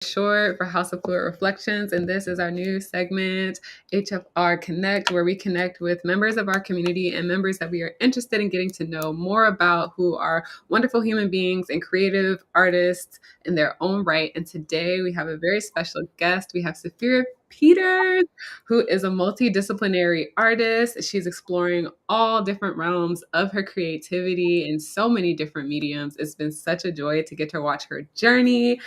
short for House of Fluid Reflections, and this is our new segment, HFR Connect, where we connect with members of our community and members that we are interested in getting to know more about, who are wonderful human beings and creative artists in their own right. And today we have a very special guest. We have Saphera Peters, who is a multidisciplinary artist. She's exploring all different realms of her creativity in so many different mediums. It's been such a joy to get to watch her journey.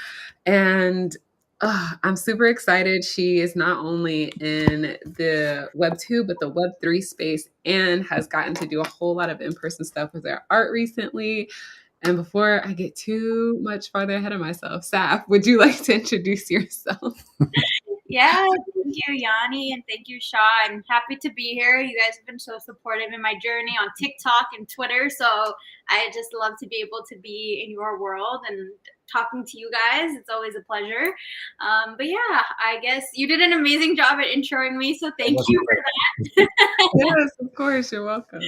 And I'm super excited. She is not only in the Web 2, but the Web 3 space, and has gotten to do a whole lot of in-person stuff with her art recently. And before I get too much farther ahead of myself, Saf, would you like to introduce yourself? Yeah, thank you, Yanni, and thank you, Shaw. I'm happy to be here. You guys have been so supportive in my journey on TikTok and Twitter, so I just love to be able to be in your world and talking to you guys. It's always a pleasure. But yeah, I guess you did an amazing job at introing me, so thank you for that. Yes, of course. You're welcome.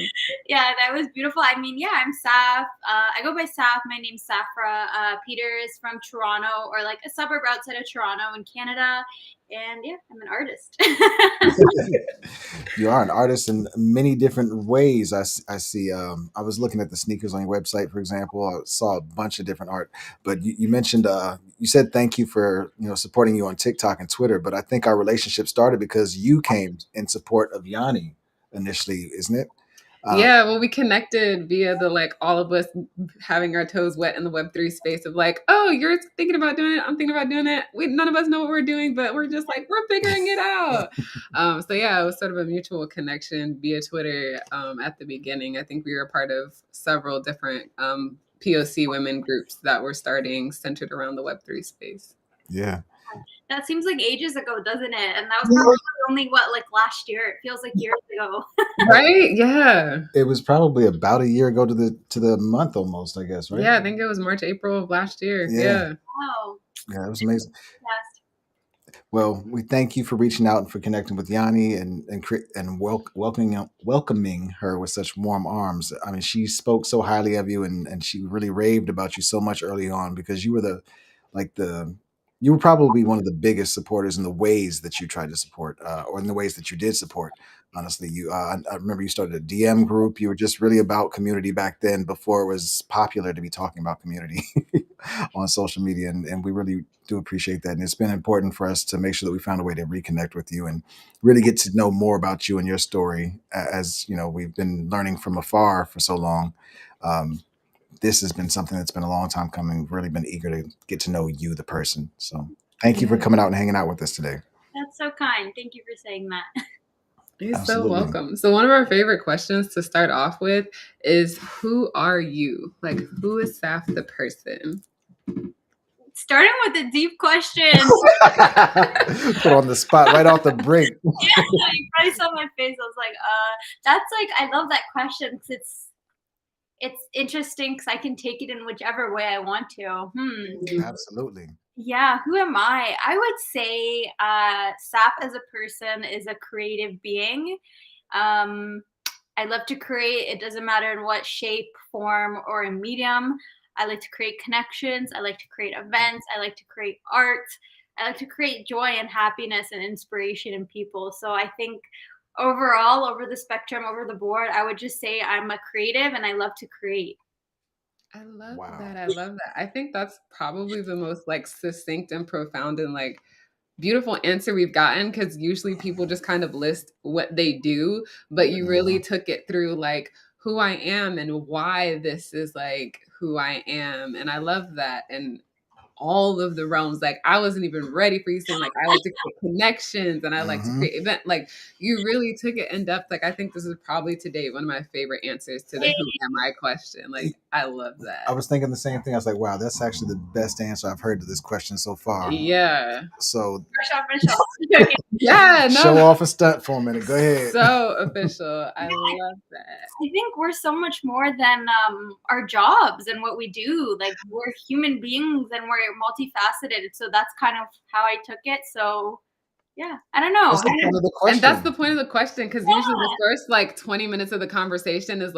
Yeah, that was beautiful. I mean, yeah, I'm Saf. I go by Saf. My name's Saphera Peters from Toronto, or like a suburb outside of Toronto in Canada. And yeah, I'm an artist. You are an artist in many different ways. I see. I was looking at the sneakers on your website, for example. I saw a bunch of different art, but you mentioned, you said thank you for supporting you on TikTok and Twitter. But I think our relationship started because you came in support of Yanni initially, isn't it? Yeah, well, we connected via the all of us having our toes wet in the Web3 space of oh, you're thinking about doing it, I'm thinking about doing it. None of us know what we're doing, but we're just we're figuring it out. So yeah, it was sort of a mutual connection via Twitter at the beginning. I think we were part of several different POC women groups that were starting centered around the Web3 space. Yeah. That seems like ages ago, doesn't it? And that was probably only last year. It feels like years ago. Right? Yeah. It was probably about a year ago to the month almost, I guess, right? Yeah, I think it was March, April of last year. Yeah. Wow. Yeah, it was amazing. Yes. Well, we thank you for reaching out and for connecting with Yanni and welcoming her with such warm arms. I mean, she spoke so highly of you, and she really raved about you so much early on, because you were you were probably one of the biggest supporters in the ways that you tried to support, or in the ways that you did support. Honestly, I remember you started a DM group. You were just really about community back then, before it was popular to be talking about community on social media, and we really do appreciate that. And it's been important for us to make sure that we found a way to reconnect with you and really get to know more about you and your story. As you know, we've been learning from afar for so long. This has been something that's been a long time coming. Really been eager to get to know you, the person. So thank you for coming out and hanging out with us today. That's so kind. Thank you for saying that. You're so welcome. So one of our favorite questions to start off with is, who are you? Who is Saf the person? Starting with a deep question. Put on the spot right off the break. Yeah, you probably saw my face. I was like, that's I love that question, because it's interesting, because I can take it in whichever way I want to. Absolutely. Yeah, who am I? I would say Saf as a person is a creative being. I love to create. It doesn't matter in what shape, form, or medium. I like to create connections. I like to create events. I like to create art. I like to create joy and happiness and inspiration in people. So I think overall, over the spectrum, over the board, I would just say I'm a creative and I love to create. I love that. I love that. I think that's probably the most succinct and profound and beautiful answer we've gotten, because usually people just kind of list what they do, but you really took it through who I am and why this is who I am. And I love that. And all of the realms, I wasn't even ready for you saying I like to create connections and I like to create event. You really took it in depth. I think this is probably today one of my favorite answers to the who am I question. I love that. I was thinking the same thing. I was like, wow, that's actually the best answer I've heard to this question so far. Yeah. So yeah, no. Show off a stunt for a minute. Go ahead. So official. I love that. I think we're so much more than our jobs and what we do. We're human beings and we're multifaceted. So that's kind of how I took it. So yeah, I don't know. That's the point of the question. And that's the point of the question, because usually the first 20 minutes of the conversation is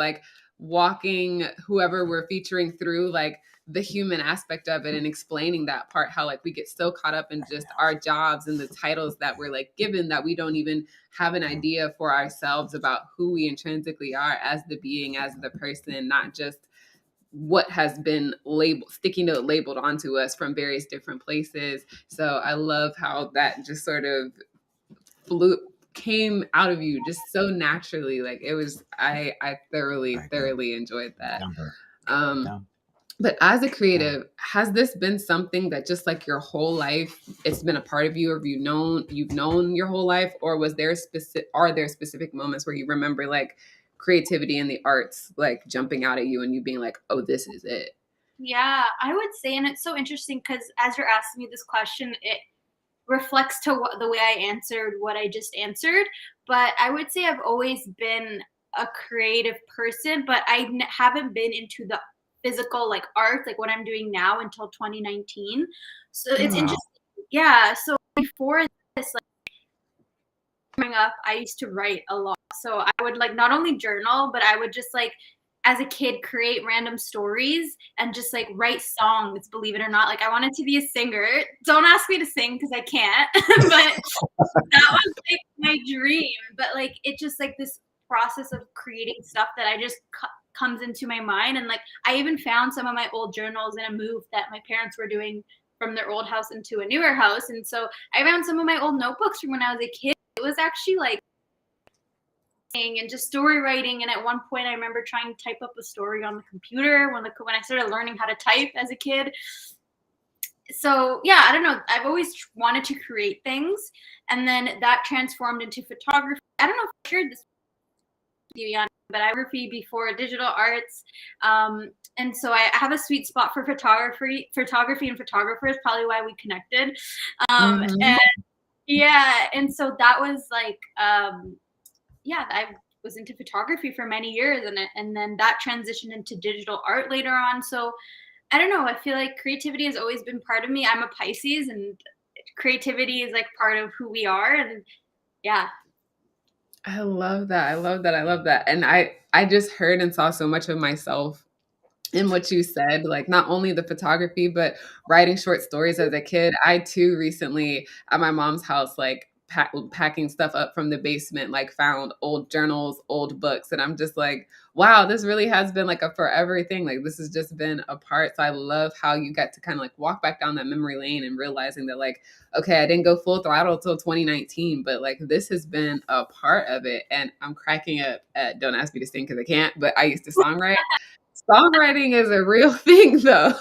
walking whoever we're featuring through like the human aspect of it and explaining that part, how like we get so caught up in just our jobs and the titles that we're like given that we don't even have an idea for ourselves about who we intrinsically are as the being, as the person, not just what has been labeled, sticky note labeled onto us from various different places. So I love how that just sort of came out of you just so naturally. Like it was, I thoroughly enjoyed that. But as a creative, has this been something that just like your whole life, it's been a part of you, or you've known your whole life, or are there specific moments where you remember like creativity in the arts, like jumping out at you and you being like, oh, this is it? Yeah, I would say, and it's so interesting because as you're asking me this question, it reflects to the way I answered what I just answered. But I would say I've always been a creative person, but I haven't been into the physical like art, like what I'm doing now, until 2019. So it's interesting. Yeah. So before this, like growing up, I used to write a lot. So I would like not only journal, but I would just like as a kid create random stories and just like write songs, believe it or not. Like I wanted to be a singer. Don't ask me to sing because I can't. But that was like my dream. But like it just like this process of creating stuff that I just comes into my mind. And like I even found some of my old journals in a move that my parents were doing from their old house into a newer house. And so I found some of my old notebooks from when I was a kid. It was actually like and just story writing. And at one point I remember trying to type up a story on the computer when I started learning how to type as a kid. So yeah, I don't know, I've always wanted to create things, and then that transformed into photography. I don't know if I shared this with you, Jan, but I photography before digital arts, and so I have a sweet spot for photography and photographers, probably why we connected. And yeah, and so that was like yeah, I was into photography for many years, and then that transitioned into digital art later on. So I don't know, I feel like creativity has always been part of me. I'm a Pisces, and creativity is like part of who we are. And yeah. I love that. And I just heard and saw so much of myself in what you said, like not only the photography, but writing short stories as a kid. I too recently at my mom's house, like packing stuff up from the basement, like found old journals, old books. And I'm just like, wow, this really has been like a forever thing. Like this has just been a part. So I love how you got to kind of like walk back down that memory lane and realizing that like, okay, I didn't go full throttle till 2019, but like this has been a part of it. And I'm cracking up at, don't ask me to sing because I can't, but I used to songwrite. Songwriting is a real thing, though.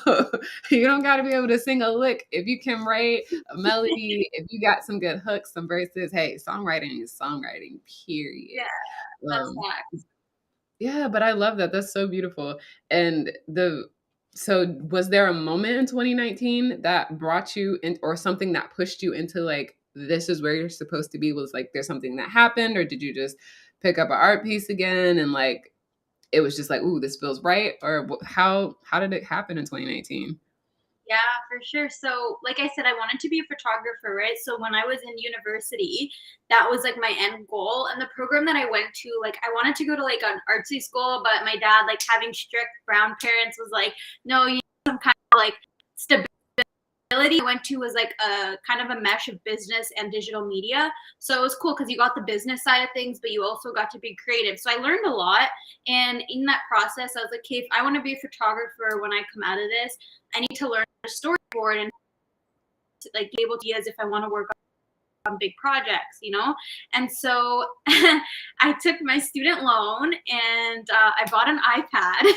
You don't got to be able to sing a lick. If you can write a melody, if you got some good hooks, some verses, hey, songwriting is songwriting, period. Yeah, that's Um, facts. yeah, but I love that. That's so beautiful. And so was there a moment in 2019 that brought you in, or something that pushed you into like, this is where you're supposed to be? Was like, there's something that happened, or did you just pick up an art piece again and like, it was just like, ooh, this feels right? Or how did it happen in 2019? Yeah, for sure. So, like I said, I wanted to be a photographer, right? So when I was in university, that was like my end goal. And the program that I went to, like I wanted to go to like an artsy school, but my dad, like having strict brown parents, was like, no, you need some kind of like stability. I went to was like a kind of a mesh of business and digital media. So it was cool because you got the business side of things, but you also got to be creative. So I learned a lot. And in that process, I was like, okay, if I want to be a photographer when I come out of this, I need to learn a storyboard and like be able to use if I want to work on big projects, you know? And so I took my student loan and I bought an iPad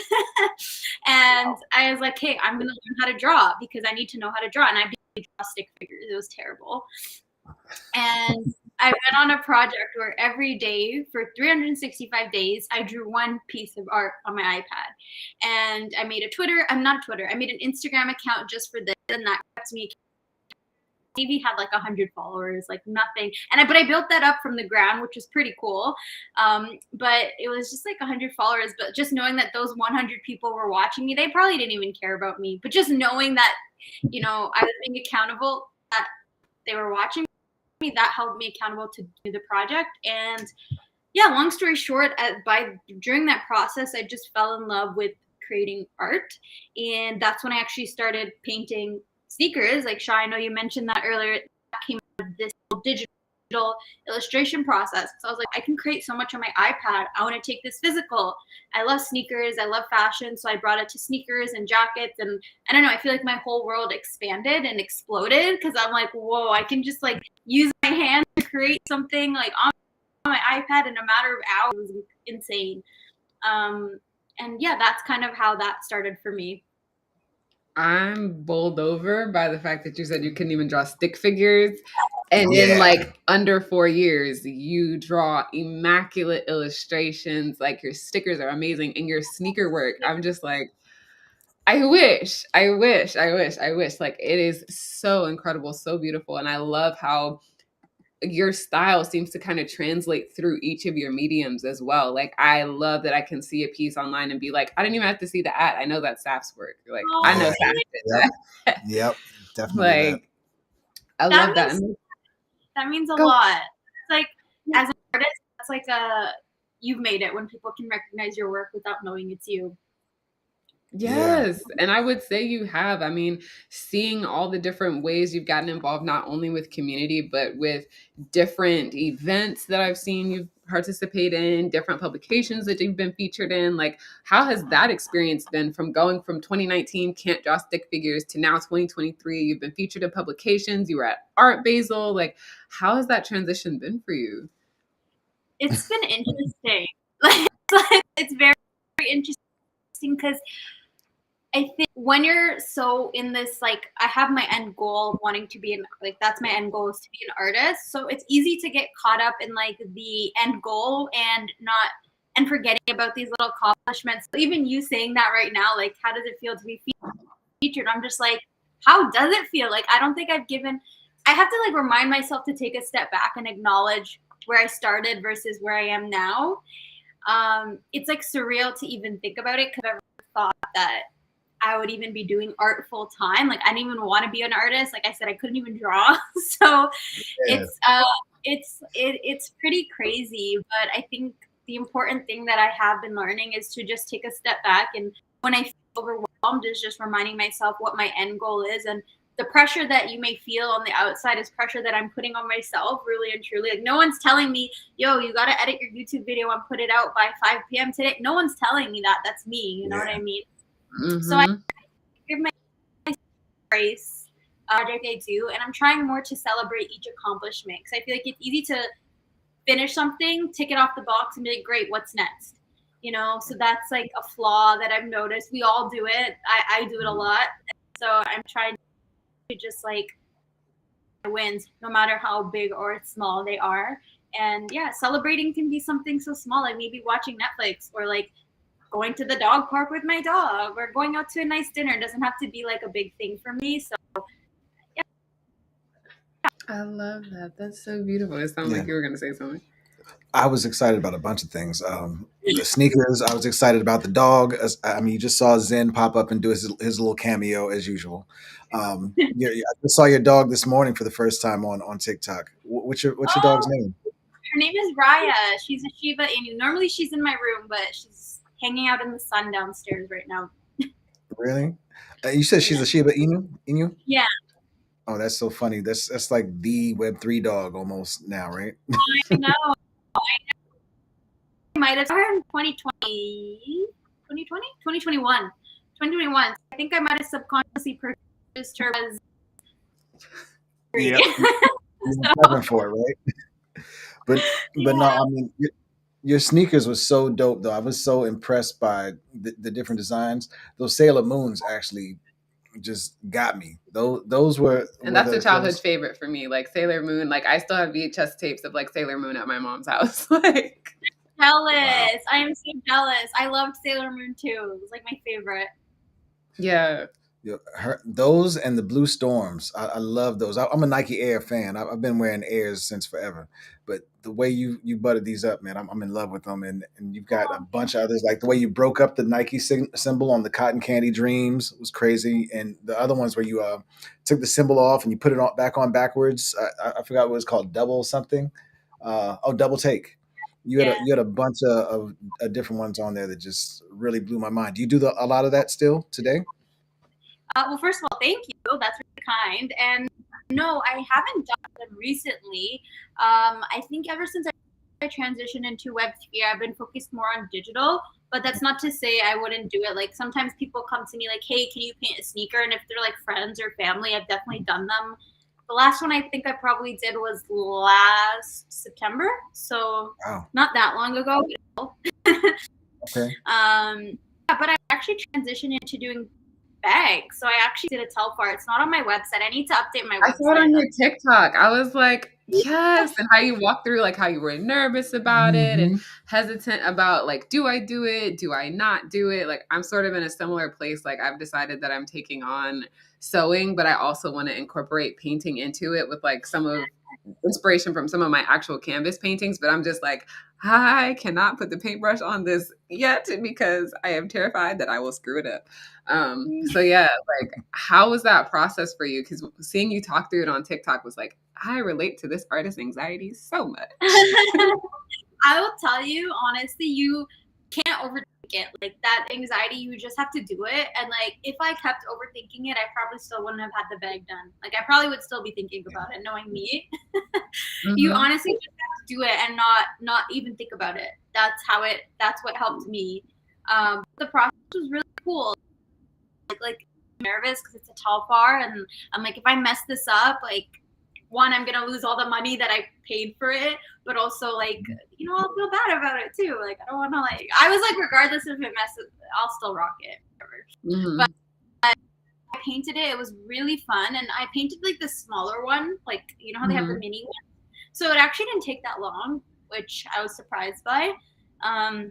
and I was like, hey, I'm going to learn how to draw because I need to know how to draw. And I did draw stick figures. It was terrible. And I went on a project where every day for 365 days, I drew one piece of art on my iPad. And I made I made an Instagram account just for this, and that kept me maybe had like 100 followers, like nothing. But I built that up from the ground, which was pretty cool. But it was just like 100 followers. But just knowing that those 100 people were watching me, they probably didn't even care about me. But just knowing that, you know, I was being accountable, that they were watching me, that held me accountable to do the project. And yeah, long story short, during that process, I just fell in love with creating art, and that's when I actually started painting sneakers. Like Shaw, I know you mentioned that earlier. That came out of this digital illustration process. So I was like, I can create so much on my iPad. I want to take this physical. I love sneakers. I love fashion. So I brought it to sneakers and jackets. And I don't know, I feel like my whole world expanded and exploded because I'm like, whoa, I can just like use my hands to create something like on my iPad in a matter of hours. It was insane. And yeah, that's kind of how that started for me. I'm bowled over by the fact that you said you couldn't even draw stick figures. And in Yeah. like under 4 years, you draw immaculate illustrations. Like your stickers are amazing and your sneaker work. I'm just like, I wish. Like it is so incredible, so beautiful. And I love how your style seems to kind of translate through each of your mediums as well. Like I love that I can see a piece online and be like, I didn't even have to see the ad. I know that's Saf's work. Like I know Yeah. Saf did Yep. that. Yep. Definitely that. Like I That love that. means a Go. lot. It's like as an artist, that's like you've made it when people can recognize your work without knowing it's you. Yes. And I would say you have. I mean, seeing all the different ways you've gotten involved, not only with community, but with different events that I've seen you participate in, different publications that you've been featured in. Like, how has that experience been from going from 2019 Can't Draw Stick Figures to now 2023? You've been featured in publications, you were at Art Basel. Like, how has that transition been for you? It's been interesting. Like, it's very, very interesting because I think when you're so in this, like, I have my end goal of wanting to be that's my end goal is to be an artist. So it's easy to get caught up in like the end goal and forgetting about these little accomplishments. So even you saying that right now, like, how does it feel to be featured? I'm just like, how does it feel? Like, I don't think I have to like remind myself to take a step back and acknowledge where I started versus where I am now. It's like surreal to even think about it because I've never thought that I would even be doing art full time. Like I didn't even want to be an artist. Like I said, I couldn't even draw. So Yeah. it's pretty crazy. But I think the important thing that I have been learning is to just take a step back. And when I feel overwhelmed, is just reminding myself what my end goal is. And the pressure that you may feel on the outside is pressure that I'm putting on myself, really and truly. Like no one's telling me, yo, you got to edit your YouTube video and put it out by 5 p.m. today. No one's telling me that. That's me. You know what I mean? Mm-hmm. So I give my grace project I do, and I'm trying more to celebrate each accomplishment because I feel like it's easy to finish something, tick it off the box, and be like, great, what's next? You know, so that's like a flaw that I've noticed. We all do it. I do it a lot. So I'm trying to just like wins, no matter how big or small they are. And yeah, celebrating can be something so small, like maybe watching Netflix or like going to the dog park with my dog or going out to a nice dinner. It doesn't have to be like a big thing for me. So yeah. I love that. That's so beautiful. It sounded like you were going to say something. I was excited about a bunch of things. The sneakers. I was excited about the dog. I mean, you just saw Zen pop up and do his little cameo as usual. I just saw your dog this morning for the first time on TikTok. What's your dog's name? Her name is Raya. She's a Shiba Inu. Normally she's in my room, but she's hanging out in the sun downstairs right now. Really? You said she's a Shiba Inu? Yeah. Oh, that's so funny. That's like the Web3 dog almost now, right? I know. I might have her in 2020, 2021. 2021. I think I might have subconsciously purchased her as Yeah. You're for it, right? But no, I mean your sneakers was so dope though. I was so impressed by the different designs. Those Sailor Moons actually just got me. Those were and that's a childhood favorite for me. Like Sailor Moon. Like I still have VHS tapes of like Sailor Moon at my mom's house. Like jealous. Wow. I am so jealous. I loved Sailor Moon too. It was like my favorite. Yeah. Those and the Blue Storms. I love those. I'm a Nike Air fan. I've been wearing Airs since forever. But the way you buttered these up, man, I'm in love with them. And you've got a bunch of others. Like the way you broke up the Nike symbol on the Cotton Candy Dreams was crazy. And the other ones where you took the symbol off and you put it back on backwards. I forgot what it was called. Double something. Double take. You had a bunch of different ones on there that just really blew my mind. Do you do a lot of that still today? Well, first of all, thank you. That's really kind. And no, I haven't done them recently. I think ever since I transitioned into Web3, I've been focused more on digital. But that's not to say I wouldn't do it. Like sometimes people come to me like, "Hey, can you paint a sneaker?" And if they're like friends or family, I've definitely done them. The last one I think I probably did was last September, so Wow. not that long ago. Okay. But I actually transitioned into doing bags. So I actually did a telfar. It's not on my website. I need to update my I saw it on website. your TikTok. I was like, yes. And how you walk through like how you were nervous about it and hesitant about like, do I do it? Do I not do it? Like I'm sort of in a similar place. Like I've decided that I'm taking on sewing, but I also want to incorporate painting into it with like some of inspiration from some of my actual canvas paintings. But I'm just like, I cannot put the paintbrush on this yet because I am terrified that I will screw it up. So yeah, like how was that process for you? Because seeing you talk through it on TikTok was like, I relate to this artist's anxiety so much. I will tell you honestly, you can't overthink it. Like that anxiety, you just have to do it. And like if I kept overthinking it, I probably still wouldn't have had the bag done. Like I probably would still be thinking about it, knowing me. You honestly just have to do it and not even think about it. That's what helped me. The process was really cool. Like nervous because it's a tall bar, and I'm like, if I mess this up, like one, I'm gonna lose all the money that I paid for it, but also like, I'll feel bad about it too. Like I don't want to like. I was like, regardless if it messes, I'll still rock it. But I painted it. It was really fun, and I painted like the smaller one, like how they have the mini one. So it actually didn't take that long, which I was surprised by. And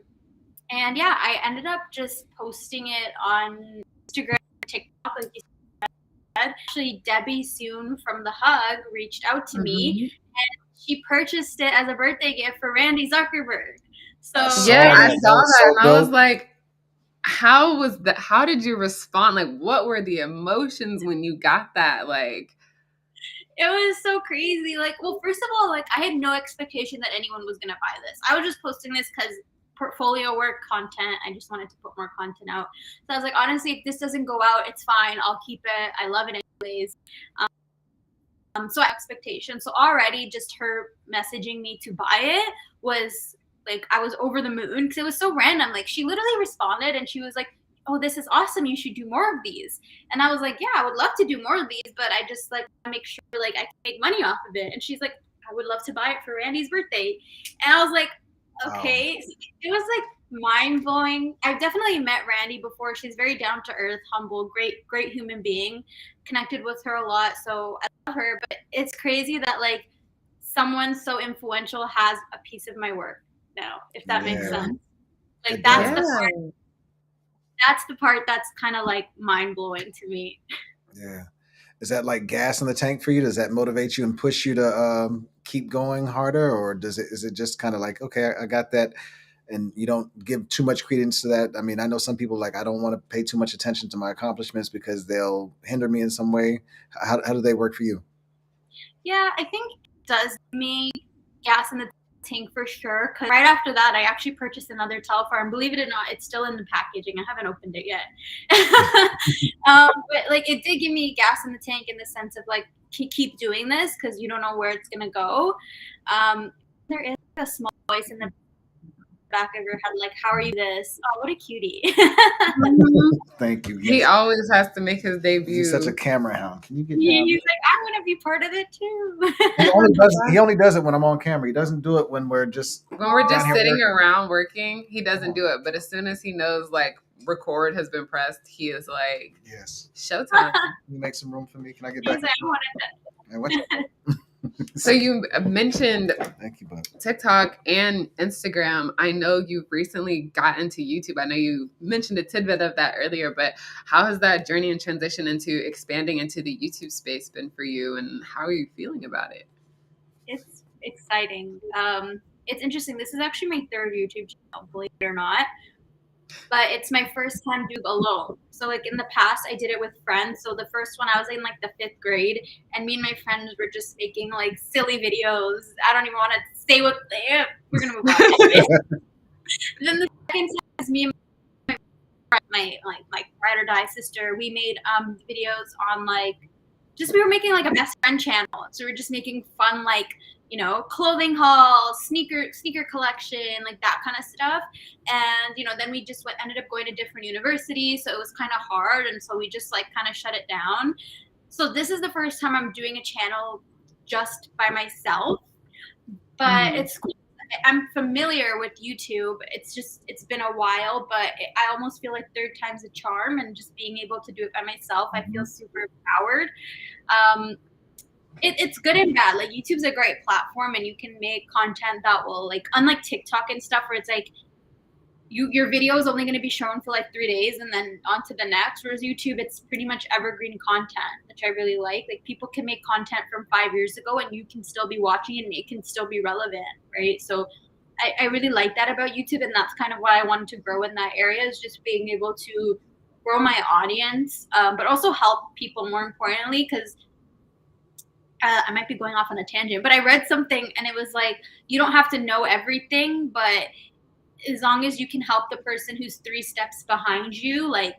yeah, I ended up just posting it on Instagram, TikTok, like you said. Actually, Debbie Soon from The Hug reached out to me, and she purchased it as a birthday gift for Randy Zuckerberg. So yeah, I saw that, and I was like, how was that? How did you respond? Like, what were the emotions when you got that? Like, it was so crazy. Like, well, first of all, like I had no expectation that anyone was gonna buy this. I was just posting this because portfolio work, content. I just wanted to put more content out. So I was like, honestly, if this doesn't go out, it's fine. I'll keep it. I love it anyways. So expectation. So already just her messaging me to buy it was like, I was over the moon because it was so random. Like she literally responded and she was like, oh, this is awesome. You should do more of these. And I was like, yeah, I would love to do more of these, but I just like make sure like I can make money off of it. And she's like, I would love to buy it for Randy's birthday. And I was like, okay. Wow. It was like mind blowing. I've definitely met Randy before. She's very down to earth, humble, great human being. Connected with her a lot. So I love her, but it's crazy that like someone so influential has a piece of my work now, if that makes sense. Like that's the part that's kind of like mind blowing to me. Yeah. Is that like gas in the tank for you? Does that motivate you and push you to keep going harder, or is it just kind of like, okay, I got that, and you don't give too much credence to that? I mean, I know some people like, I don't want to pay too much attention to my accomplishments because they'll hinder me in some way. How do they work for you? Yeah, I think it does give me gas in the tank for sure. Because right after that, I actually purchased another telfar, and believe it or not, it's still in the packaging. I haven't opened it yet. But like, it did give me gas in the tank in the sense of like, keep doing this because you don't know where it's gonna go. There is a small voice in the back of your head like, how are you this? Oh, what a cutie. Thank you. He always has to make his debut. He's such a camera hound. Can you get down? He's like, I'm gonna be part of it too. He only does it when I'm on camera. He doesn't do it when we're just sitting around working. He doesn't do it, but as soon as he knows like record has been pressed, he is like, yes, showtime. Can you make some room for me? Can I get back? So you mentioned TikTok and Instagram. I know you've recently gotten to YouTube. I know you mentioned a tidbit of that earlier, but how has that journey and transition into expanding into the YouTube space been for you, and how are you feeling about it? It's exciting. It's interesting. This is actually my third YouTube channel, believe it or not. but it's my first time doing alone. So like in the past, I did it with friends. So the first one, I was in like the 5th grade, and me and my friends were just making like silly videos. I don't even want to say what they. We're gonna move on. Then the second time is me and my ride or die sister. We made videos on like just we were making like a best friend channel. So we are just making fun like clothing haul, sneaker collection, like that kind of stuff. And then we just ended up going to different universities, so it was kind of hard, and so we just like kind of shut it down. So this is the first time I'm doing a channel just by myself, but it's cool. I'm familiar with YouTube. It's been a while, but I almost feel like third time's a charm, and just being able to do it by myself, I feel super empowered. It's good and bad. Like YouTube's a great platform, and you can make content that will, like, unlike TikTok and stuff where it's like your video is only going to be shown for like 3 days and then on to the next. Whereas YouTube, it's pretty much evergreen content, which I really like. Like people can make content from 5 years ago and you can still be watching and it can still be relevant, right? So I really like that about YouTube, and that's kind of why I wanted to grow in that area, is just being able to grow my audience, but also help people more importantly, because I might be going off on a tangent, but I read something and it was like, you don't have to know everything, but as long as you can help the person who's 3 steps behind you, like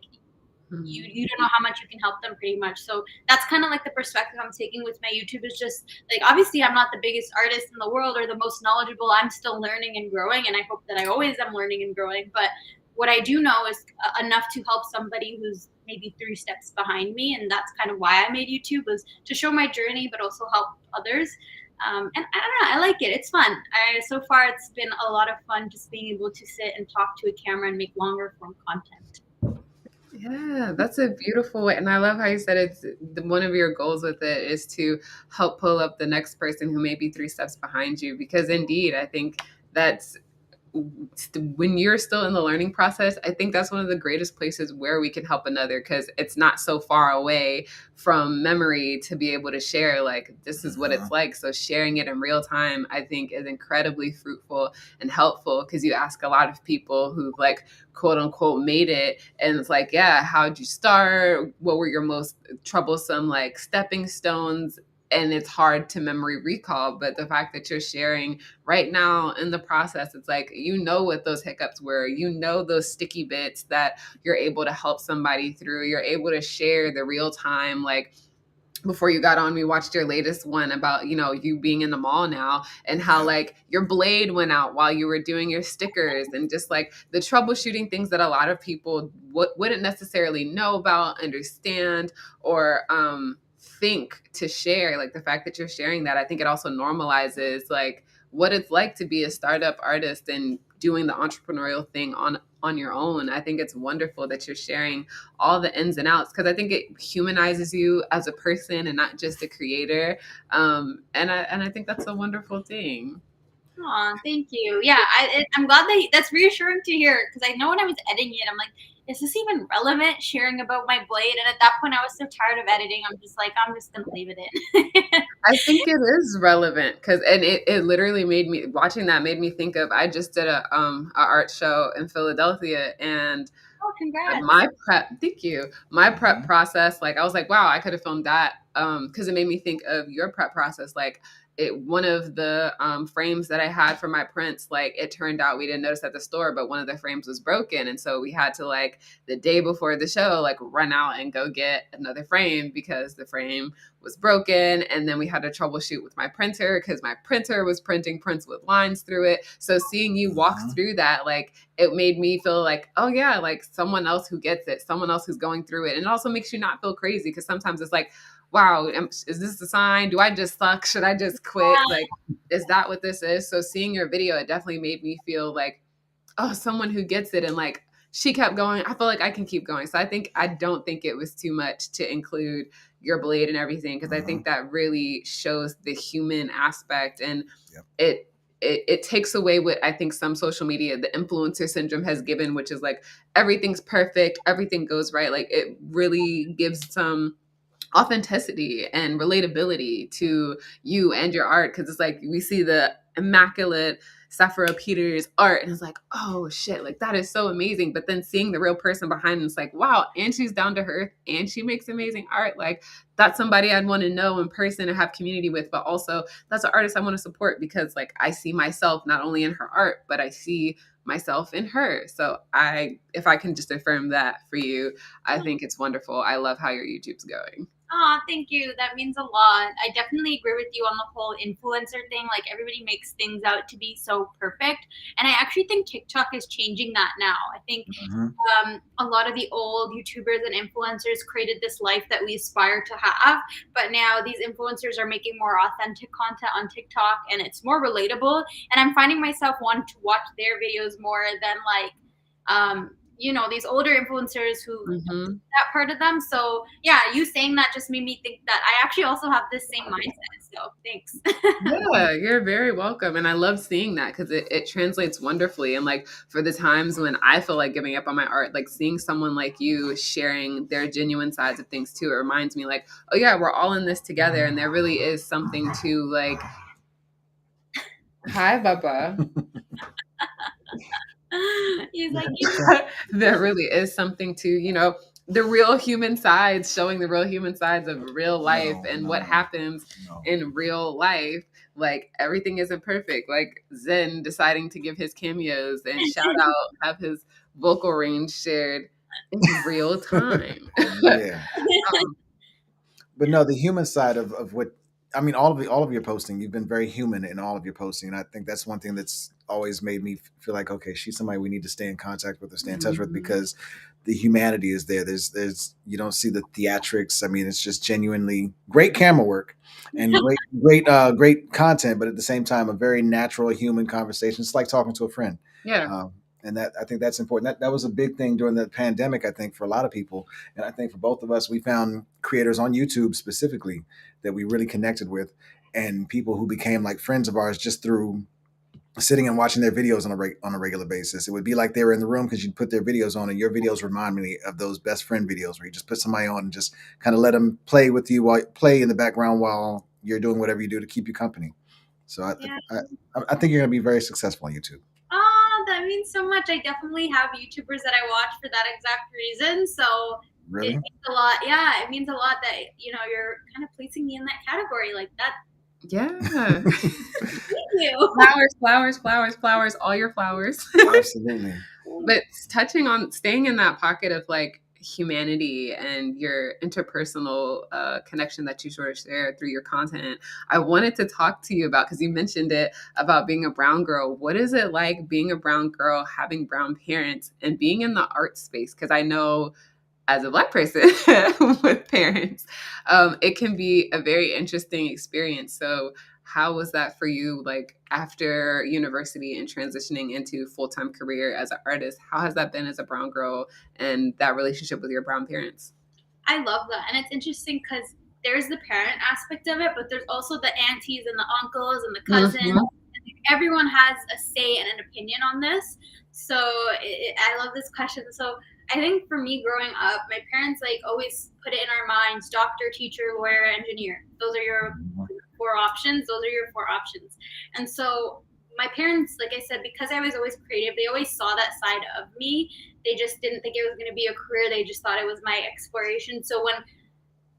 you don't know how much you can help them pretty much. So that's kind of like the perspective I'm taking with my YouTube, is just like, obviously I'm not the biggest artist in the world or the most knowledgeable. I'm still learning and growing, and I hope that I always am learning and growing. But what I do know is enough to help somebody who's maybe 3 steps behind me. And that's kind of why I made YouTube, was to show my journey, but also help others. And I don't know, I like it. It's fun. So far, it's been a lot of fun just being able to sit and talk to a camera and make longer form content. Yeah, that's a beautiful way. And I love how you said it's one of your goals with it is to help pull up the next person who may be 3 steps behind you. Because indeed, I think that's when you're still in the learning process, I think that's one of the greatest places where we can help another, because it's not so far away from memory to be able to share, like, this is what it's like. So sharing it in real time, I think, is incredibly fruitful and helpful, because you ask a lot of people who, like, quote unquote made it, and it's like, yeah, how'd you start? What were your most troublesome like stepping stones? And it's hard to memory recall, but the fact that you're sharing right now in the process, it's like, what those hiccups were, those sticky bits that you're able to help somebody through. You're able to share the real time, like, before you got on, we watched your latest one about, you being in the mall now, and how like your blade went out while you were doing your stickers, and just like the troubleshooting things that a lot of people wouldn't necessarily know about, understand, or think to share. Like the fact that you're sharing that, I think it also normalizes like what it's like to be a startup artist and doing the entrepreneurial thing on your own. I think it's wonderful that you're sharing all the ins and outs, because I think it humanizes you as a person and not just a creator. And I think that's a wonderful thing. Aw, thank you. Yeah, I'm glad that's reassuring to hear, because I know when I was editing it, I'm like, is this even relevant, sharing about my blade? And at that point, I was so tired of editing, I'm just like, I'm just going to leave it in. I think it is relevant, because it literally watching that made me think of, I just did a art show in Philadelphia, and Oh, congrats. thank you. My prep process, like I was like, wow, I could have filmed that, because it made me think of your prep process. Like one of the frames that I had for my prints, like it turned out, we didn't notice at the store, but one of the frames was broken, and so we had to, like, the day before the show, like run out and go get another frame because the frame was broken. And then we had to troubleshoot with my printer, because my printer was printing prints with lines through it. So seeing you walk through that, like, it made me feel like, oh yeah, like someone else who gets it, someone else who's going through it. And it also makes you not feel crazy, because sometimes it's like, wow, is this a sign? Do I just suck? Should I just quit? Like, is that what this is? So seeing your video, it definitely made me feel like, oh, someone who gets it. And like, she kept going. I feel like I can keep going. So I don't think it was too much to include your blade and everything, because I think that really shows the human aspect, and it takes away what I think some social media, the influencer syndrome, has given, which is like everything's perfect, everything goes right. Like it really gives some authenticity and relatability to you and your art, because it's like we see the immaculate Saphera Peter's art, and it's like, oh shit, like that is so amazing. But then seeing the real person behind it, it's like, wow, and she's down to earth and she makes amazing art. Like that's somebody I'd want to know in person and have community with, but also that's an artist I want to support because like I see myself not only in her art, but I see myself in her. So if I can just affirm that for you, I think it's wonderful. I love how your YouTube's going. Oh, thank you. That means a lot. I definitely agree with you on the whole influencer thing. Like everybody makes things out to be so perfect. And I actually think TikTok is changing that now. I think a lot of the old YouTubers and influencers created this life that we aspire to have. But now these influencers are making more authentic content on TikTok and it's more relatable. And I'm finding myself wanting to watch their videos more than like, you know, these older influencers who that part of them. So yeah, you saying that just made me think that I actually also have this same mindset. So thanks. Yeah, you're very welcome. And I love seeing that because it translates wonderfully. And like for the times when I feel like giving up on my art, like seeing someone like you sharing their genuine sides of things too, it reminds me like, oh yeah, we're all in this together. And there really is something to like, hi, Bubba. He's like, there really is something to, you know, the real human sides, showing the real human sides of real life and what happens in real life. Like everything isn't perfect. Like Zen deciding to give his cameos and shout out, have his vocal range shared in real time. Yeah. But no, the human side of what I mean, all of your posting, you've been very human in all of your posting, and I think that's one thing that's always made me feel like, okay, she's somebody we need to stay in contact with or stay in touch with because the humanity is there. There's you don't see the theatrics. I mean, it's just genuinely great camera work and great content, but at the same time, a very natural human conversation. It's like talking to a friend. Yeah. And that I think that's important. That was a big thing during the pandemic, I think, for a lot of people. And I think for both of us, we found creators on YouTube specifically that we really connected with and people who became like friends of ours just through sitting and watching their videos on a regular basis. It would be like they were in the room because you'd put their videos on and your videos remind me of those best friend videos where you just put somebody on and just kind of let them play with you play in the background while you're doing whatever you do to keep you company. So I think you're going to be very successful on YouTube. Oh, that means so much. I definitely have YouTubers that I watch for that exact reason. So really? It means a lot. Yeah, it means a lot that, you know, you're kind of placing me in that category like that. Yeah. Thank you. Flowers, all your flowers. Absolutely. But touching on staying in that pocket of like humanity and your interpersonal connection that you sort of share through your content, I wanted to talk to you about, because you mentioned it about being a brown girl. What is it like being a brown girl, having brown parents, and being in the art space? Because I know as a Black person with parents, it can be a very interesting experience. So how was that for you, like after university and transitioning into full-time career as an artist? How has that been as a brown girl and that relationship with your brown parents? I love that. And it's interesting because there's the parent aspect of it, but there's also the aunties and the uncles and the cousins. Everyone has a say and an opinion on this. So I love this question. So I think for me growing up, my parents like always put it in our minds: doctor, teacher, lawyer, engineer. Those are your 4 options. Those are your 4 options. And so my parents, like I said, because I was always creative, they always saw that side of me. They just didn't think it was going to be a career. They just thought it was my exploration. So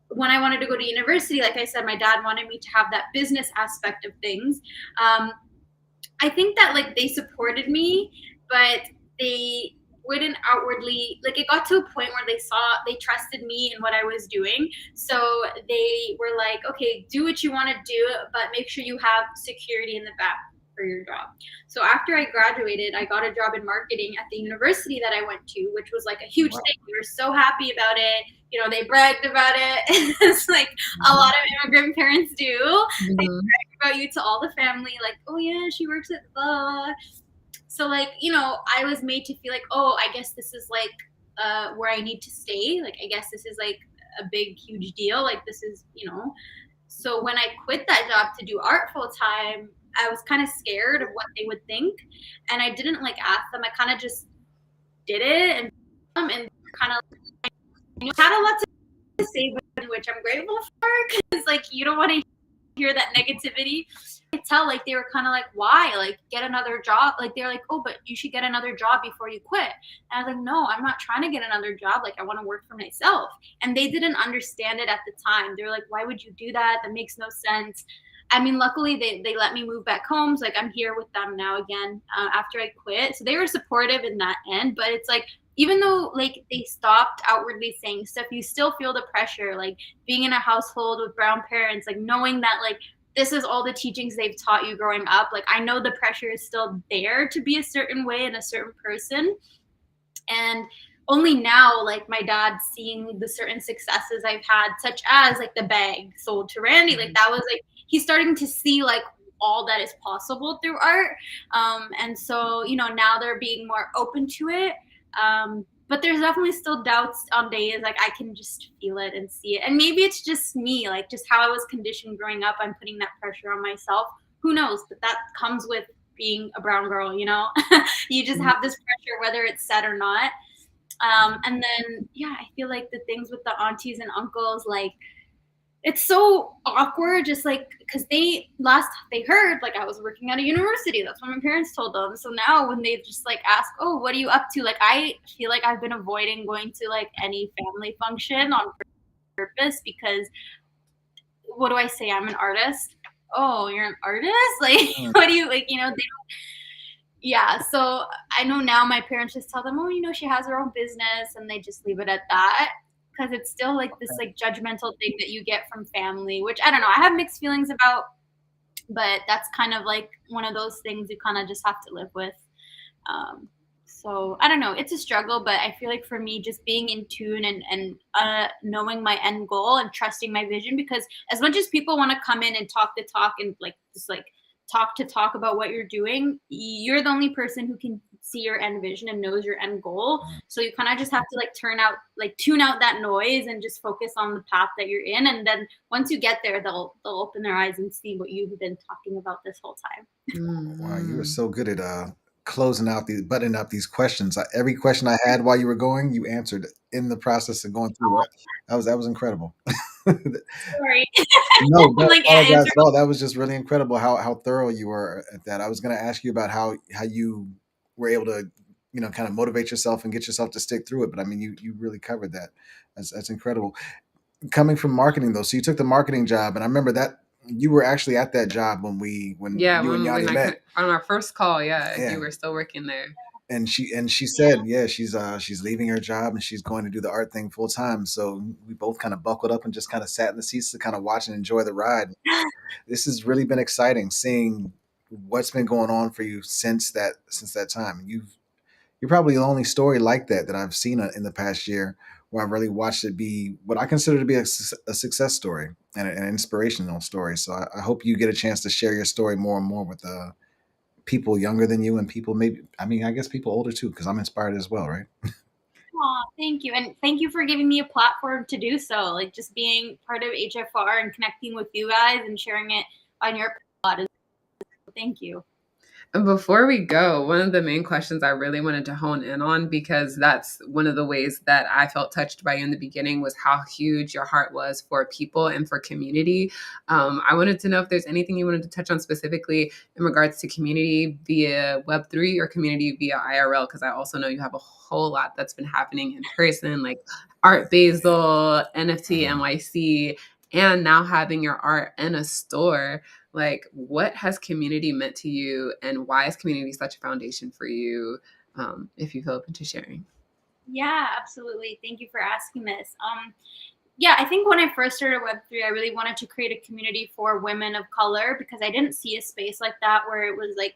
when I wanted to go to university, like I said, my dad wanted me to have that business aspect of things. I think that like they supported me, but they wouldn't outwardly, like it got to a point where they trusted me in what I was doing. So they were like, okay, do what you want to do, but make sure you have security in the back for your job. So after I graduated, I got a job in marketing at the university that I went to, which was like a huge thing. We were so happy about it. You know, they bragged about it. It's like a lot of immigrant parents do. They brag about you to all the family, like, oh yeah, she works at blah. So like, you know, I was made to feel like, oh, I guess this is like where I need to stay. Like, I guess this is like a big, huge deal. Like this is, you know. So when I quit that job to do art full time, I was kind of scared of what they would think. And I didn't like ask them. I kind of just did it and kind of had a lot to say, which I'm grateful for, because like you don't want to hear that negativity. I could tell like they were kind of like, why? Like get another job. Like they're like, oh, but you should get another job before you quit. And I was like, no, I'm not trying to get another job. Like I want to work for myself. And they didn't understand it at the time. They were like, why would you do that? That makes no sense. I mean, luckily they let me move back home. So like I'm here with them now again after I quit. So they were supportive in that end. But it's like, even though like they stopped outwardly saying stuff, you still feel the pressure, like being in a household with brown parents, like knowing that like this is all the teachings they've taught you growing up. Like I know the pressure is still there to be a certain way and a certain person. And only now, like my dad seeing the certain successes I've had, such as like the bag sold to Randy, like that was like, he's starting to see like all that is possible through art. And so, you know, now they're being more open to it. But there's definitely still doubts on days like I can just feel it and see it. And maybe it's just me, like just how I was conditioned growing up. I'm putting that pressure on myself. Who knows? But that comes with being a brown girl, you know? You just have this pressure, whether it's said or not. And then, yeah, I feel like the things with the aunties and uncles, like, it's so awkward, just like because they heard like I was working at a university. That's what my parents told them. So now when they just like ask, oh, what are you up to, like I feel like I've been avoiding going to like any family function on purpose, because what do I say, I'm an artist. Oh, you're an artist, like what do you like, you know, they don't. Yeah, so I know now my parents just tell them, oh, you know, she has her own business, and they just leave it at that, because it's still like this like judgmental thing that you get from family, which I don't know, I have mixed feelings about, but that's kind of like one of those things you kind of just have to live with. So I don't know, it's a struggle, but I feel like for me, just being in tune and knowing my end goal and trusting my vision, because as much as people want to come in and talk the talk and like just like talk about what you're doing, you're the only person who can see your end vision and knows your end goal. So you kind of just have to like tune out that noise and just focus on the path that you're in. And then once you get there, they'll open their eyes and see what you've been talking about this whole time. Wow, you were so good at buttoning up these questions. Every question I had while you were going, you answered in the process of going through that. That was incredible. Sorry. No, don't Like apologize answer. at all. That was just really incredible how thorough you were at that. I was going to ask you about how you were able to, you know, kind of motivate yourself and get yourself to stick through it. But I mean, you really covered that. That's incredible. Coming from marketing though, so you took the marketing job, and I remember that you were actually at that job when Yeah, you and Yanni met on our first call, yeah, Yeah. you were still working there. And she said, yeah, she's leaving her job and she's going to do the art thing full time. So we both kind of buckled up and just kind of sat in the seats to kind of watch and enjoy the ride. This has really been exciting seeing what's been going on for you since that time. You're probably the only story like that I've seen in the past year where I've really watched it be what I consider to be a success story and an inspirational story. So I hope you get a chance to share your story more and more with people younger than you and people maybe, I mean, I guess people older too, because I'm inspired as well, right? Aw, thank you. And thank you for giving me a platform to do so. Like just being part of HFR and connecting with you guys and sharing it on your pod. Thank you. And before we go, one of the main questions I really wanted to hone in on, because that's one of the ways that I felt touched by you in the beginning, was how huge your heart was for people and for community. I wanted to know if there's anything you wanted to touch on specifically in regards to community via Web3 or community via IRL, because I also know you have a whole lot that's been happening in person, like Art Basel, NFT NYC, and now having your art in a store. Like, what has community meant to you, and why is community such a foundation for you? If you feel open to sharing. Yeah, absolutely. Thank you for asking this. Yeah, I think when I first started Web3, I really wanted to create a community for women of color, because I didn't see a space like that where it was like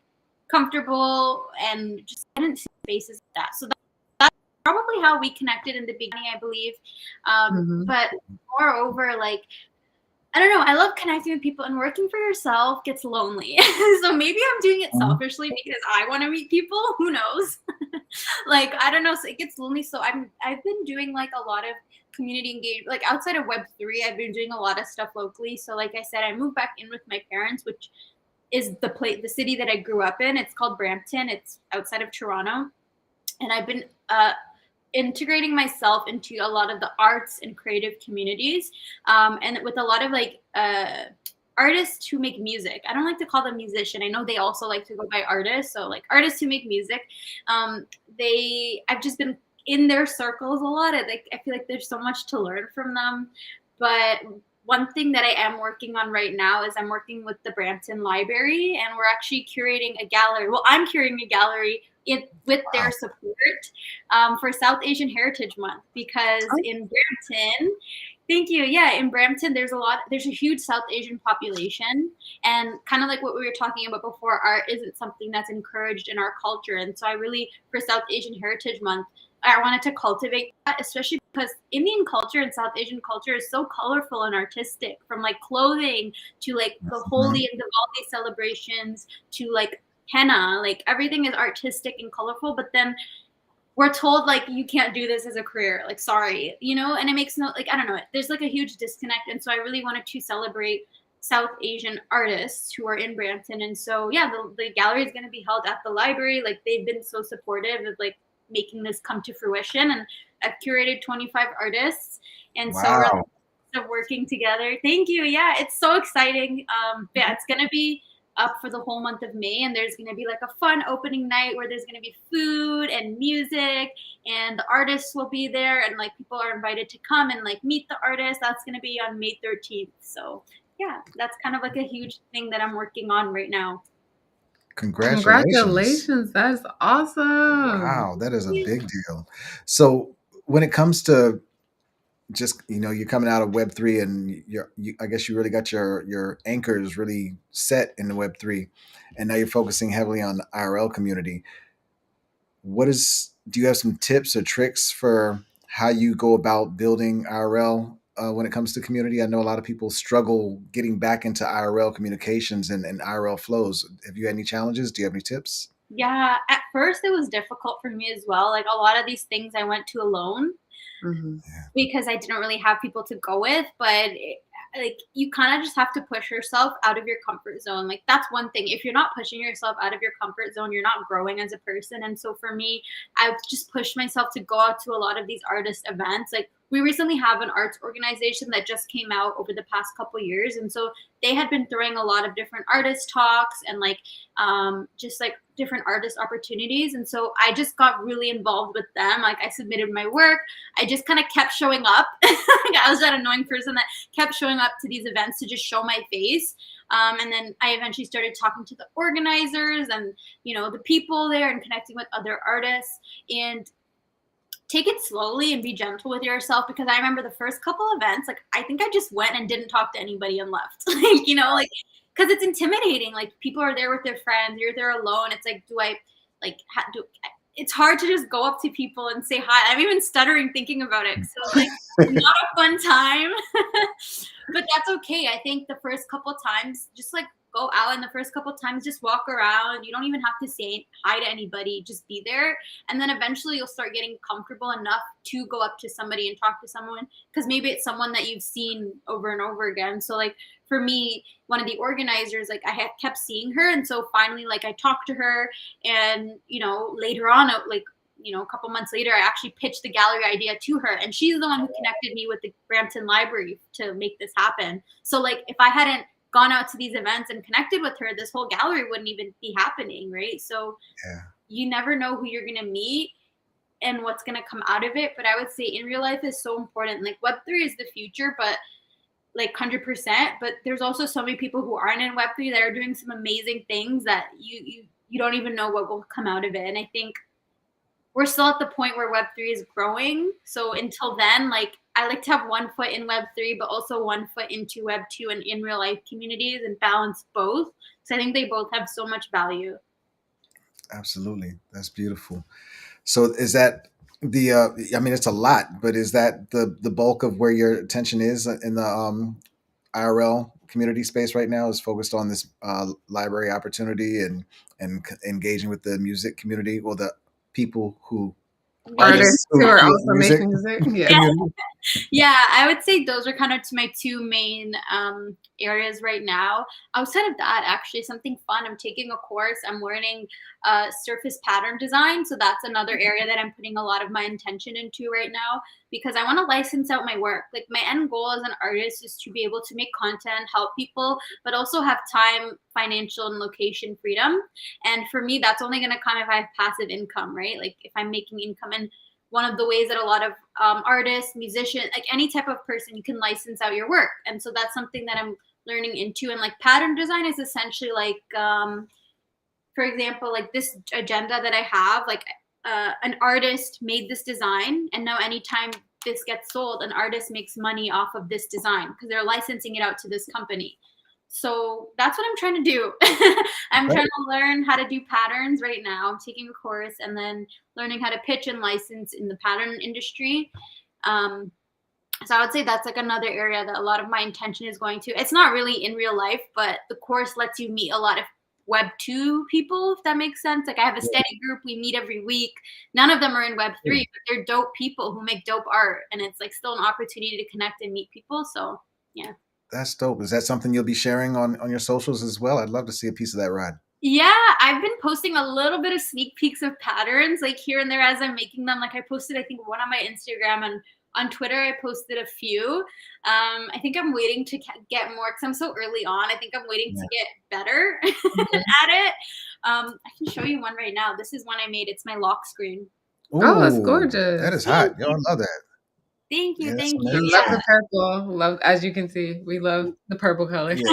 comfortable, and just I didn't see spaces like that. So that's probably how we connected in the beginning, I believe. But moreover, like, I don't know, I love connecting with people, and working for yourself gets lonely. So maybe I'm doing it selfishly because I want to meet people. Who knows? Like, I don't know. So it gets lonely. So I've been doing like a lot of community engagement, like outside of Web3, I've been doing a lot of stuff locally. So like I said, I moved back in with my parents, which is the city that I grew up in. It's called Brampton. It's outside of Toronto. And I've been integrating myself into a lot of the arts and creative communities, and with a lot of like artists who make music. I don't like to call them musician. I know they also like to go by artists. So like artists who make music, I've just been in their circles a lot. I feel like there's so much to learn from them. But one thing that I am working on right now is I'm working with the Brampton Library, and we're actually curating a gallery. Well, I'm curating a gallery with their support for South Asian Heritage Month, because in Brampton, thank you. Yeah, in Brampton, there's a huge South Asian population, and kind of like what we were talking about before, art isn't something that's encouraged in our culture. And so I really, for South Asian Heritage Month, I wanted to cultivate that, especially because Indian culture and South Asian culture is so colorful and artistic, from like clothing to like the Holi and Diwali celebrations to like henna. Like everything is artistic and colorful, but then we're told like you can't do this as a career, like sorry, and it makes I don't know, there's like a huge disconnect. And so I really wanted to celebrate South Asian artists who are in Brampton. And so yeah, the gallery is going to be held at the library. Like they've been so supportive of like making this come to fruition, and I've curated 25 artists, and so we're working together. Thank you. Yeah, it's so exciting. Yeah, it's going to be up for the whole month of May, and there's going to be like a fun opening night where there's going to be food and music, and the artists will be there, and like people are invited to come and like meet the artists. That's going to be on May 13th. So yeah, that's kind of like a huge thing that I'm working on right now. Congratulations. That's awesome. Wow, that is a big deal. So when it comes to just, you're coming out of Web3, and I guess you really got your anchors really set in the Web3, and now you're focusing heavily on the IRL community. Do you have some tips or tricks for how you go about building IRL when it comes to community? I know a lot of people struggle getting back into IRL communications and IRL flows. Have you had any challenges? Do you have any tips? Yeah, at first it was difficult for me as well. Like a lot of these things I went to alone because I didn't really have people to go with. But like you kind of just have to push yourself out of your comfort zone. Like that's one thing. If you're not pushing yourself out of your comfort zone, you're not growing as a person. And so for me, I've just pushed myself to go out to a lot of these artist events. Like we recently have an arts organization that just came out over the past couple years, and so they had been throwing a lot of different artist talks and like just like different artist opportunities. And so I just got really involved with them. Like I submitted my work. I just kind of kept showing up. I was that annoying person that kept showing up to these events to just show my face. And then I eventually started talking to the organizers and, the people there, and connecting with other artists. And take it slowly and be gentle with yourself, because I remember the first couple events, like I think I just went and didn't talk to anybody and left. Like, because it's intimidating. Like people are there with their friends, you're there alone. It's like, it's hard to just go up to people and say hi. I'm even stuttering thinking about it. So like not a fun time, but that's okay. I think the first couple times, just like go out, and the first couple times just walk around. You don't even have to say hi to anybody, just be there. And then eventually you'll start getting comfortable enough to go up to somebody and talk to someone, because maybe it's someone that you've seen over and over again. So like for me, one of the organizers, like I had kept seeing her, and so finally like I talked to her, and later on, like a couple months later, I actually pitched the gallery idea to her, and she's the one who connected me with the Brampton Library to make this happen. So like if I hadn't gone out to these events and connected with her, this whole gallery wouldn't even be happening, right? So you never know who you're gonna meet and what's gonna come out of it. But I would say in real life is so important. Like Web3 is the future, but like 100%. But there's also so many people who aren't in Web3 that are doing some amazing things that you don't even know what will come out of it. And I think we're still at the point where Web3 is growing. So until then, like I like to have one foot in Web3, but also one foot into Web2 and in real life communities, and balance both. So I think they both have so much value. Absolutely. That's beautiful. So is that I mean, it's a lot, but is that the bulk of where your attention is in the IRL community space right now, is focused on this library opportunity and engaging with the music community, or the people who artists who are also making music? Yeah. Yeah, I would say those are kind of my two main areas right now. Outside of that, actually, something fun. I'm taking a course. I'm learning surface pattern design. So that's another area that I'm putting a lot of my intention into right now because I want to license out my work. Like my end goal as an artist is to be able to make content, help people, but also have time, financial, and location freedom. And for me, that's only going to kind of have passive income, right? Like if I'm making income and one of the ways that a lot of artists, musicians, like any type of person, you can license out your work. And so that's something that I'm learning into. And like pattern design is essentially like, for example, like this agenda that I have, like an artist made this design. And now anytime this gets sold, an artist makes money off of this design because they're licensing it out to this company. So that's what I'm trying to do. I'm Right. trying to learn how to do patterns right now. I'm taking a course and then learning how to pitch and license in the pattern industry. Um, so I would say that's like another area that a lot of my intention is going to. It's not really in real life, but the course lets you meet a lot of Web 2 people, if that makes sense. Like I have a steady group, we meet every week. None of them are in Web 3, but they're dope people who make dope art. And it's like still an opportunity to connect and meet people. So yeah. That's dope. Is that something you'll be sharing on your socials as well? I'd love to see a piece of that ride. Yeah, I've been posting a little bit of sneak peeks of patterns like here and there as I'm making them. Like I posted, I think one on my Instagram and on Twitter, I posted a few. I think I'm waiting to get more because I'm so early on. I think I'm waiting to get better at it. I can show you one right now. This is one I made. It's my lock screen. Oh, it's Ooh, that is gorgeous. hot. Yo, I love that. Thank you, Yeah, that's thank I you. love amazing. the purple. Love, as you can see, we love the purple color. Yeah,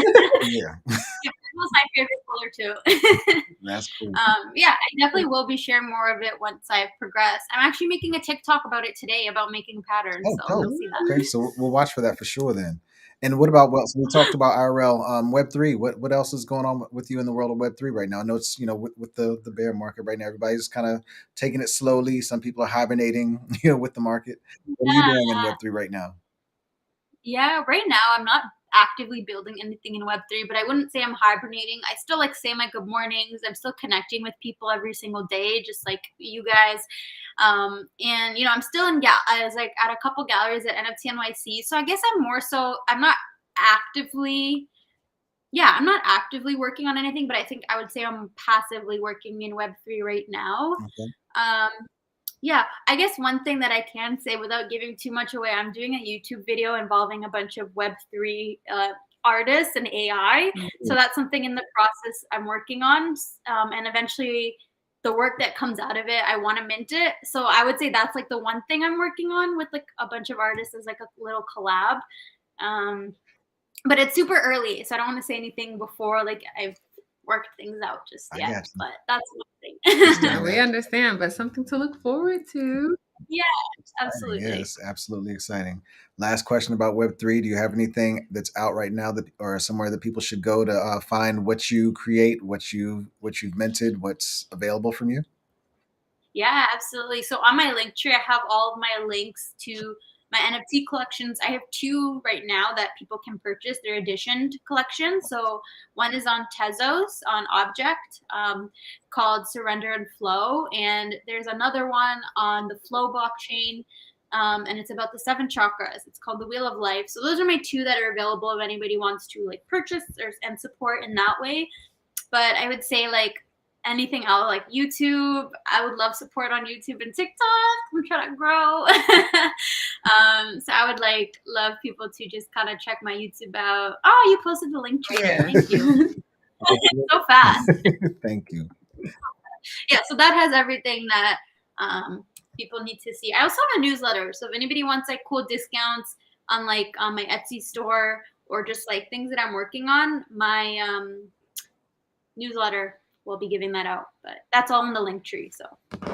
yeah, Yeah, purple's my favorite color too. that's cool. Yeah, I definitely will be sharing more of it once I progress. I'm actually making a TikTok about it today about making patterns, Oh, so dope. you'll see that. Okay, so we'll watch for that for sure then. And what about well, so we talked about IRL, Web3. What else is going on with you in the world of Web3 right now? I know it's with the bear market right now, everybody's kind of taking it slowly. Some people are hibernating, with the market. What are you Yeah. doing in Web3 right now? Yeah, right now I'm not actively building anything in Web3, but I wouldn't say I'm hibernating. I still like say my good mornings. I'm still connecting with people every single day, just like you guys. And I'm still I was like at a couple galleries at NFT NYC. So I guess I'm more so I'm not actively I'm not actively working on anything, but I think I would say I'm passively working in Web3 right now. Okay. Um, yeah, I guess one thing that I can say without giving too much away, I'm doing a YouTube video involving a bunch of Web3 artists and AI. So that's something in the process I'm working on. And eventually, the work that comes out of it, I want to mint it. So I would say that's like the one thing I'm working on with like a bunch of artists is like a little collab. But it's super early, so I don't want to say anything before like I've worked things out just I yet. got you. But that's one Yeah, thing. we understand, but something to look forward to. Yeah, Exciting. absolutely. Yes, absolutely exciting. Last question about Web3. Do you have anything that's out right now that or somewhere that people should go to find what you create, what you've minted, what's available from you? Yeah, absolutely. So on my link tree, I have all of my links to my NFT collections. I have two right now that people can purchase. They're editioned collections. So one is on Tezos on Object called Surrender and Flow. And there's another one on the Flow blockchain. And it's about the 7 chakras. It's called the Wheel of Life. So those are my two that are available if anybody wants to like purchase and support in that way. But I would say like anything else like YouTube, I would love support on YouTube and TikTok. I'm trying to grow. So I would like love people to just kind of check my YouTube out. Oh, you posted the link tree. Yeah. Thank you. So fast. Thank you. Yeah, so that has everything that people need to see. I also have a newsletter. So if anybody wants like cool discounts on like on my Etsy store or just like things that I'm working on, my newsletter will be giving that out. But that's all in the link tree. So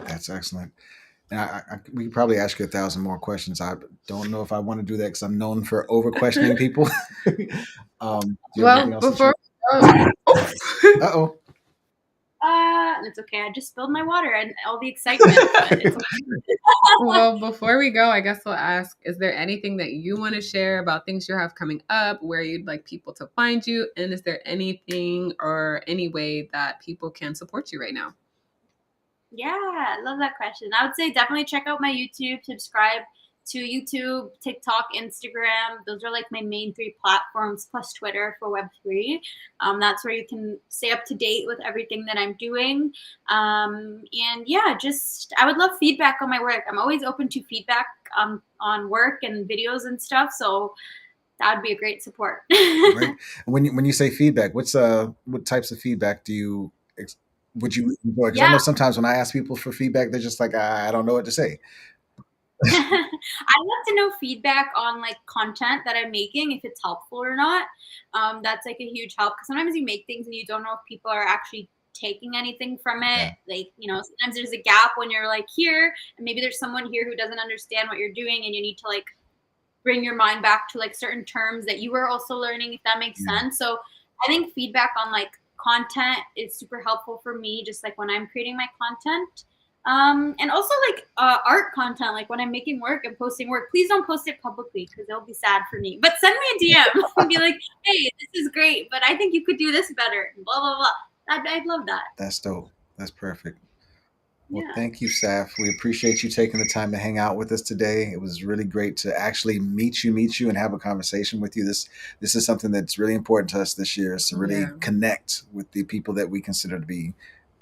That's excellent. And we could probably ask you 1,000 more questions. I don't know if I want to do that because I'm known for over questioning people. Do you have Well, anything else that before you? Uh-oh. it's okay. I just spilled my water and all the excitement. But it's okay. well, before we go, I guess we'll ask, is there anything that you want to share about things you have coming up, where you'd like people to find you? And is there anything or any way that people can support you right now? Yeah, I love that question. I would say definitely check out my YouTube, subscribe to YouTube, TikTok, Instagram. Those are like my main 3 platforms, plus Twitter for Web3. That's where you can stay up to date with everything that I'm doing. And yeah, just I would love feedback on my work. I'm always open to feedback on work and videos and stuff. So that would be a great support. Right. When you say feedback, what types of feedback would you enjoy? Because I Yeah. know sometimes when I ask people for feedback, they're just like, I don't know what to say. I love to know feedback on like content that I'm making, if it's helpful or not. That's like a huge help, because sometimes you make things and you don't know if people are actually taking anything from it. Yeah. Like, sometimes there's a gap when you're like here, and maybe there's someone here who doesn't understand what you're doing, and you need to like bring your mind back to like certain terms that you were also learning, if that makes sense. So I think feedback on like content is super helpful for me, just like when I'm creating my content. And also like art content, like when I'm making work and posting work, please don't post it publicly because it'll be sad for me. But send me a DM and be like, hey, this is great, but I think you could do this better. Blah, blah, blah. I'd love that. That's dope. That's perfect. Well, Yeah. thank you, Saf. We appreciate you taking the time to hang out with us today. It was really great to actually meet you, and have a conversation with you. This is something that's really important to us this year, is to really connect with the people that we consider to be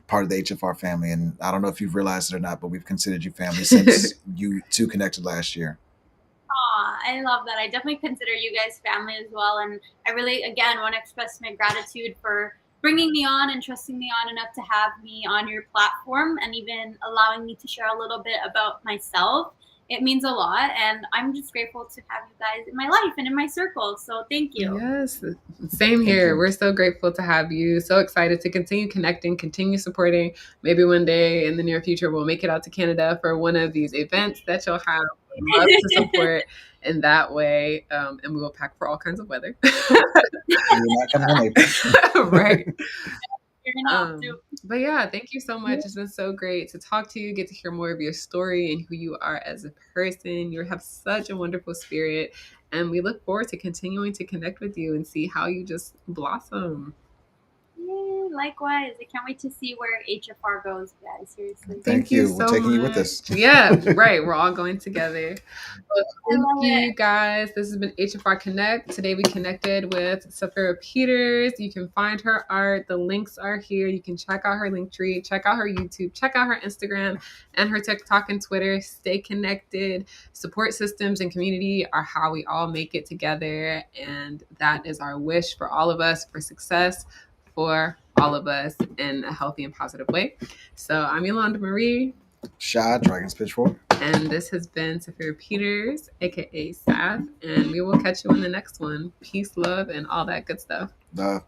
part of the HFR family. And I don't know if you've realized it or not, but we've considered you family since you two connected last year. Aw, I love that. I definitely consider you guys family as well. And I really, again, want to express my gratitude for bringing me on and trusting me on enough to have me on your platform, and even allowing me to share a little bit about myself. It means a lot, and I'm just grateful to have you guys in my life and in my circle. So thank you. Yes, same here. We're so grateful to have you. So excited to continue connecting, continue supporting. Maybe one day in the near future, we'll make it out to Canada for one of these events that you'll have. We'd love to support in that way. And we will pack for all kinds of weather. You're not coming in April. Right. You're gonna have to. But yeah, thank you so much. It's been so great to talk to you, get to hear more of your story and who you are as a person. You have such a wonderful spirit, and we look forward to continuing to connect with you and see how you just blossom. Yay, likewise. I can't wait to see where HFR goes, guys. Seriously. Thank you. So We're taking much. you with us. Yeah, right. We're all going together. Well, thank love you, it. guys. This has been HFR Connect. Today we connected with Saphera Peters. You can find her art. The links are here. You can check out her link tree, check out her YouTube, check out her Instagram and her TikTok and Twitter. Stay connected. Support systems and community are how we all make it together. And that is our wish for all of us, for success for all of us in a healthy and positive way. So I'm Yolanda Marie. Shah, Dragon's Pitchfork. And this has been Saphera Peters, aka Saf. And we will catch you in the next one. Peace, love, and all that good stuff. Love.